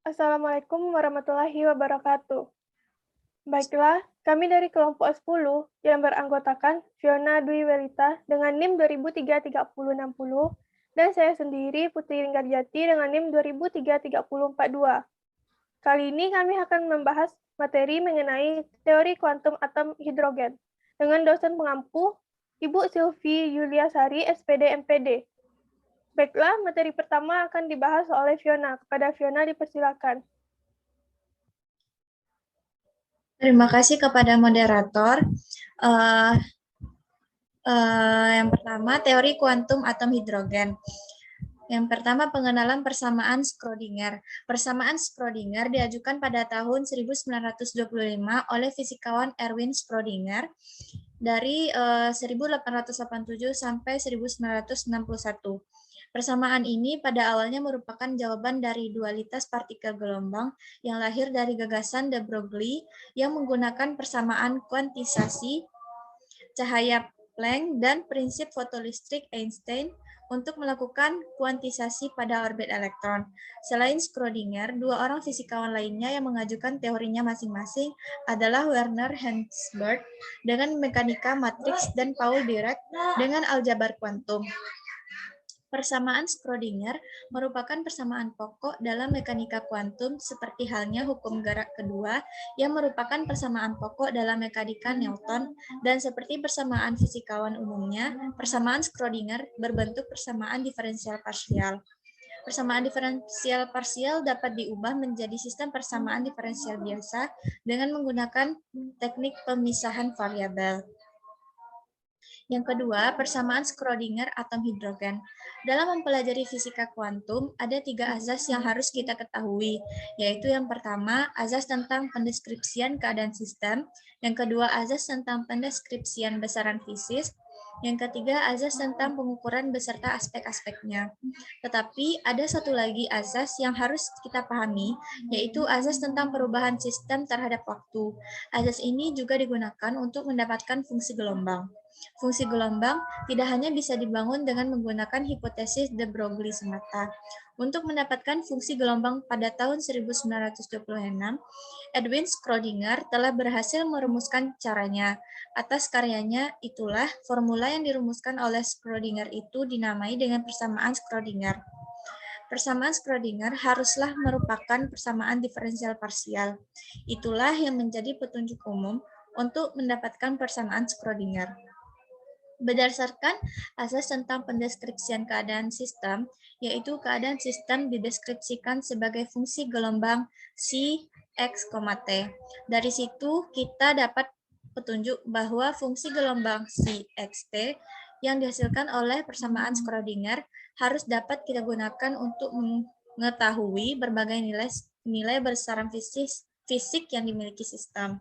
Assalamualaikum warahmatullahi wabarakatuh. Baiklah, kami dari kelompok 10 yang beranggotakan Fiona Dwi Welita dengan NIM 20033060 dan saya sendiri Putri Linggarjati dengan NIM 20033042. Kali ini kami akan membahas materi mengenai teori kuantum atom hidrogen dengan dosen pengampu Ibu Sylvie Yuliasari, SPD MPD. Baiklah, materi pertama akan dibahas oleh Fiona. Kepada Fiona dipersilakan. Terima kasih kepada moderator. Yang pertama, teori kuantum atom hidrogen. Yang pertama, pengenalan persamaan Schrödinger. Persamaan Schrödinger diajukan pada tahun 1925 oleh fisikawan Erwin Schrödinger dari 1887 sampai 1961. Persamaan ini pada awalnya merupakan jawaban dari dualitas partikel gelombang yang lahir dari gagasan de Broglie yang menggunakan persamaan kuantisasi cahaya Planck dan prinsip fotolistrik Einstein untuk melakukan kuantisasi pada orbit elektron. Selain Schrödinger, dua orang fisikawan lainnya yang mengajukan teorinya masing-masing adalah Werner Heisenberg dengan mekanika matriks dan Paul Dirac dengan aljabar kuantum. Persamaan Schrödinger merupakan persamaan pokok dalam mekanika kuantum seperti halnya hukum gerak kedua yang merupakan persamaan pokok dalam mekanika Newton, dan seperti persamaan fisikawan umumnya, persamaan Schrödinger berbentuk persamaan diferensial parsial. Persamaan diferensial parsial dapat diubah menjadi sistem persamaan diferensial biasa dengan menggunakan teknik pemisahan variabel. Yang kedua, persamaan Schrödinger atom hidrogen. Dalam mempelajari fisika kuantum, ada 3 azas yang harus kita ketahui, yaitu yang pertama, azas tentang pendeskripsian keadaan sistem, yang kedua, azas tentang pendeskripsian besaran fisis, yang ketiga, azas tentang pengukuran beserta aspek-aspeknya. Tetapi ada satu lagi azas yang harus kita pahami, yaitu azas tentang perubahan sistem terhadap waktu. Azas ini juga digunakan untuk mendapatkan fungsi gelombang. Fungsi gelombang tidak hanya bisa dibangun dengan menggunakan hipotesis de Broglie semata. Untuk mendapatkan fungsi gelombang pada tahun 1926, Edwin Schrödinger telah berhasil merumuskan caranya. Atas karyanya itulah formula yang dirumuskan oleh Schrödinger itu dinamai dengan persamaan Schrödinger. Persamaan Schrödinger haruslah merupakan persamaan diferensial parsial. Itulah yang menjadi petunjuk umum untuk mendapatkan persamaan Schrödinger. Berdasarkan asas tentang pendeskripsian keadaan sistem, yaitu keadaan sistem dideskripsikan sebagai fungsi gelombang C, X, T. Dari situ kita dapat petunjuk bahwa fungsi gelombang C, X, T yang dihasilkan oleh persamaan Schrödinger harus dapat kita gunakan untuk mengetahui berbagai nilai besaran fisik yang dimiliki sistem.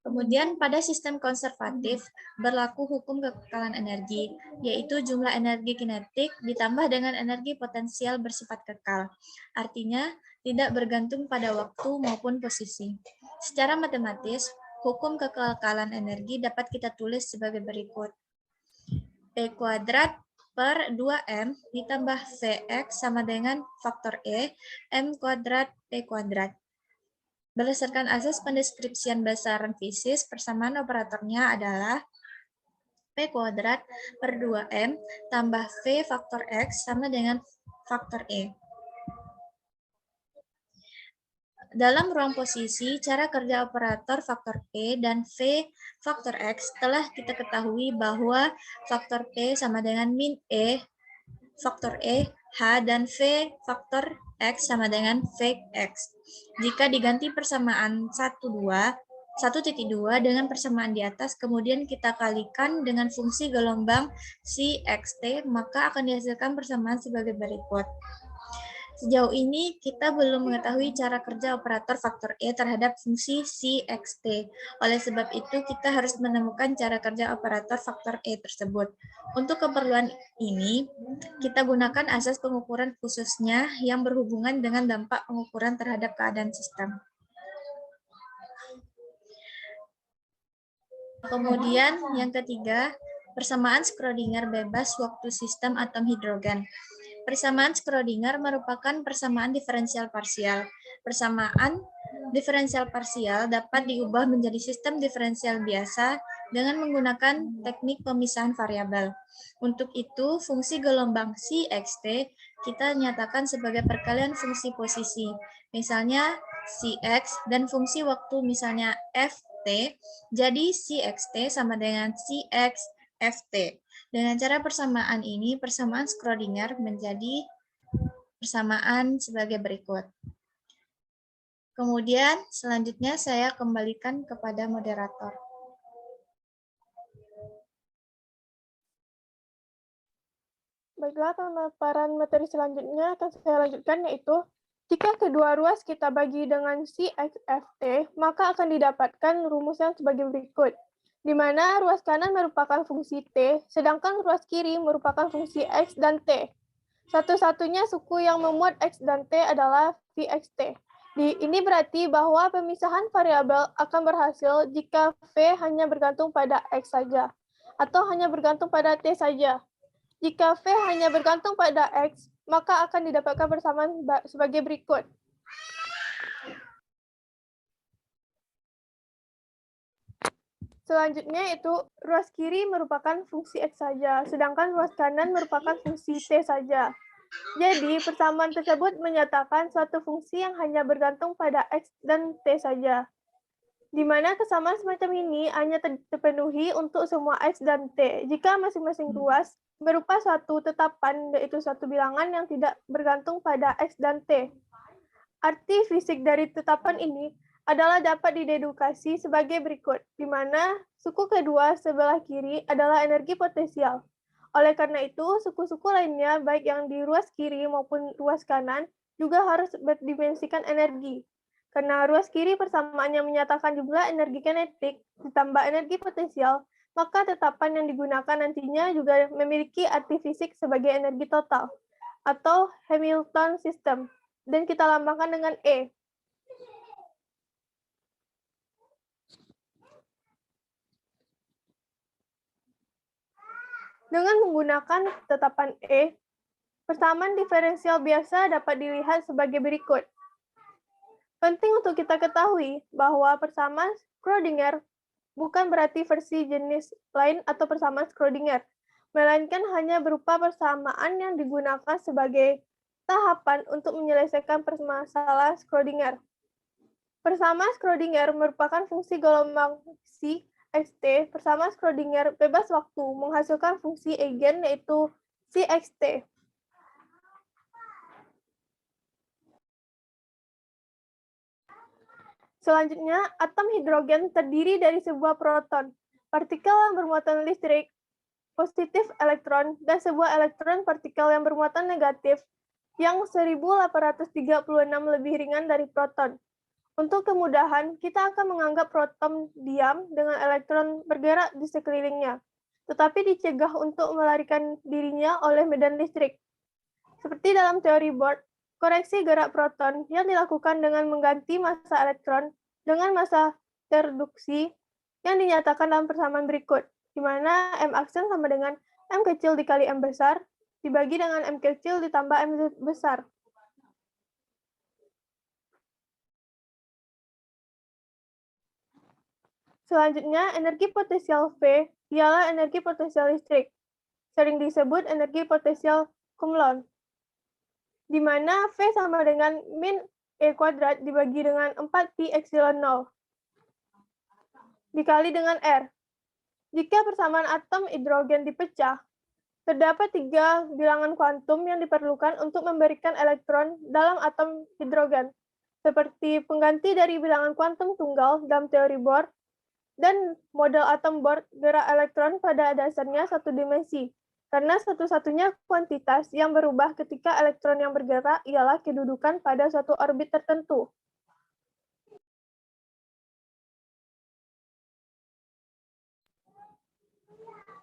Kemudian pada sistem konservatif berlaku hukum kekekalan energi, yaitu jumlah energi kinetik ditambah dengan energi potensial bersifat kekal. Artinya, tidak bergantung pada waktu maupun posisi. Secara matematis, hukum kekekalan energi dapat kita tulis sebagai berikut. P kuadrat per 2M ditambah Vx sama dengan faktor E, M kuadrat P kuadrat. Berdasarkan asas pendeskripsian besaran fisis, persamaan operatornya adalah P kuadrat per 2M tambah V faktor X sama dengan faktor E. Dalam ruang posisi, cara kerja operator faktor P dan V faktor X telah kita ketahui bahwa faktor P sama dengan min E, faktor E, H, dan V faktor X sama dengan Vx. Jika diganti persamaan 1,2 dengan persamaan di atas, kemudian kita kalikan dengan fungsi gelombang Cxt, maka akan dihasilkan persamaan sebagai berikut. Sejauh ini, kita belum mengetahui cara kerja operator faktor E terhadap fungsi Cxt. Oleh sebab itu, kita harus menemukan cara kerja operator faktor E tersebut. Untuk keperluan ini, kita gunakan asas pengukuran khususnya yang berhubungan dengan dampak pengukuran terhadap keadaan sistem. Kemudian, yang ketiga, persamaan Schrödinger bebas waktu sistem atom hidrogen. Persamaan Schrödinger merupakan persamaan diferensial parsial. Persamaan diferensial parsial dapat diubah menjadi sistem diferensial biasa dengan menggunakan teknik pemisahan variabel. Untuk itu, fungsi gelombang Cxt kita nyatakan sebagai perkalian fungsi posisi. Misalnya Cx dan fungsi waktu misalnya Ft, jadi Cxt sama dengan Cx Ft. Dengan cara persamaan ini, persamaan Schrödinger menjadi persamaan sebagai berikut. Kemudian, selanjutnya saya kembalikan kepada moderator. Baiklah, pemaparan materi selanjutnya akan saya lanjutkan, yaitu jika kedua ruas kita bagi dengan CXFT, maka akan didapatkan rumusnya sebagai berikut, di mana ruas kanan merupakan fungsi T, sedangkan ruas kiri merupakan fungsi X dan T. Satu-satunya suku yang memuat X dan T adalah Vxt. Ini berarti bahwa pemisahan variabel akan berhasil jika V hanya bergantung pada X saja, atau hanya bergantung pada T saja. Jika V hanya bergantung pada X, maka akan didapatkan persamaan sebagai berikut. Selanjutnya itu ruas kiri merupakan fungsi X saja, sedangkan ruas kanan merupakan fungsi T saja. Jadi, persamaan tersebut menyatakan suatu fungsi yang hanya bergantung pada X dan T saja. Di mana kesamaan semacam ini hanya terpenuhi untuk semua X dan T jika masing-masing ruas berupa suatu tetapan, yaitu suatu bilangan yang tidak bergantung pada X dan T. Arti fisik dari tetapan ini adalah dapat didedukasi sebagai berikut, di mana suku kedua sebelah kiri adalah energi potensial. Oleh karena itu, suku-suku lainnya, baik yang di ruas kiri maupun ruas kanan, juga harus berdimensikan energi. Karena ruas kiri persamaannya menyatakan jumlah energi kinetik ditambah energi potensial, maka tetapan yang digunakan nantinya juga memiliki arti fisik sebagai energi total, atau Hamilton system, dan kita lambangkan dengan E. Dengan menggunakan tetapan E, persamaan diferensial biasa dapat dilihat sebagai berikut. Penting untuk kita ketahui bahwa persamaan Schrödinger bukan berarti versi jenis lain atau persamaan Schrödinger, melainkan hanya berupa persamaan yang digunakan sebagai tahapan untuk menyelesaikan permasalahan Schrödinger. Persamaan Schrödinger merupakan fungsi gelombang Cxt. Persamaan Schrödinger bebas waktu menghasilkan fungsi eigen yaitu Cxt. Selanjutnya, atom hidrogen terdiri dari sebuah proton, partikel yang bermuatan listrik, positif elektron, dan sebuah elektron partikel yang bermuatan negatif yang 1836 lebih ringan dari proton. Untuk kemudahan, kita akan menganggap proton diam dengan elektron bergerak di sekelilingnya, tetapi dicegah untuk melarikan dirinya oleh medan listrik. Seperti dalam teori Bohr, koreksi gerak proton yang dilakukan dengan mengganti massa elektron dengan massa terduksi yang dinyatakan dalam persamaan berikut, di mana M aksen sama dengan M kecil dikali M besar, dibagi dengan M kecil ditambah M besar. Selanjutnya, energi potensial V ialah energi potensial listrik, sering disebut energi potensial Coulomb, di mana V sama dengan min E kuadrat dibagi dengan 4pi epsilon 0 dikali dengan R. Jika persamaan atom hidrogen dipecah, terdapat 3 bilangan kuantum yang diperlukan untuk memberikan elektron dalam atom hidrogen, seperti pengganti dari bilangan kuantum tunggal dalam teori Bohr, dan model atom Bohr gerak elektron pada dasarnya satu dimensi, karena satu-satunya kuantitas yang berubah ketika elektron yang bergerak ialah kedudukan pada suatu orbit tertentu.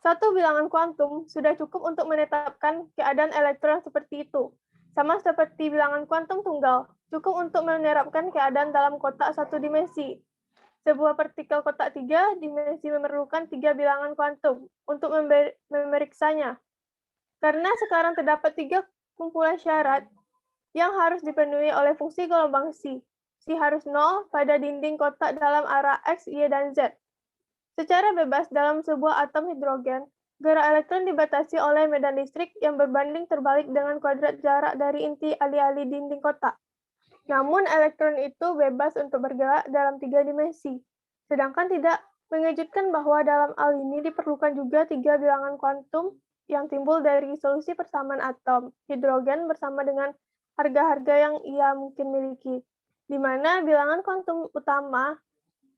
Satu bilangan kuantum sudah cukup untuk menetapkan keadaan elektron seperti itu. Sama seperti bilangan kuantum tunggal, cukup untuk menerapkan keadaan dalam kotak satu dimensi. Sebuah partikel kotak 3 dimensi memerlukan 3 bilangan kuantum untuk memeriksanya. Karena sekarang terdapat 3 kumpulan syarat yang harus dipenuhi oleh fungsi gelombang C. C harus 0 pada dinding kotak dalam arah X, Y, dan Z. Secara bebas dalam sebuah atom hidrogen, gerak elektron dibatasi oleh medan listrik yang berbanding terbalik dengan kuadrat jarak dari inti alih-alih dinding kotak. Namun elektron itu bebas untuk bergerak dalam 3 dimensi. Sedangkan tidak mengejutkan bahwa dalam hal ini diperlukan juga 3 bilangan kuantum yang timbul dari solusi persamaan atom hidrogen bersama dengan harga-harga yang ia mungkin miliki, di mana bilangan kuantum utama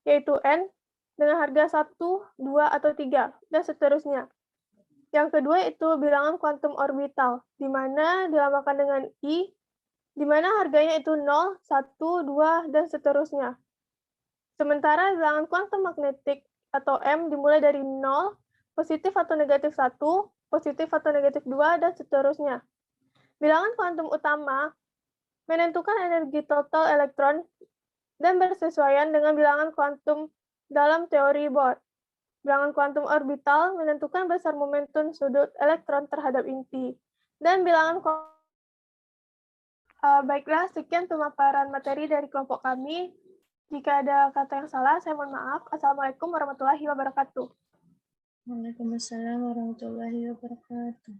yaitu N dengan harga 1, 2, atau 3, dan seterusnya. Yang kedua itu bilangan kuantum orbital, di mana dilambangkan dengan I, di mana harganya itu 0, 1, 2, dan seterusnya. Sementara bilangan kuantum magnetik atau M dimulai dari 0, positif atau negatif 1, positif atau negatif 2, dan seterusnya. Bilangan kuantum utama menentukan energi total elektron dan bersesuaian dengan bilangan kuantum dalam teori Bohr. Bilangan kuantum orbital menentukan besar momentum sudut elektron terhadap inti. Dan bilangan baiklah, sekian pemaparan materi dari kelompok kami. Jika ada kata yang salah, saya mohon maaf. Assalamualaikum warahmatullahi wabarakatuh. Waalaikumsalam warahmatullahi wabarakatuh.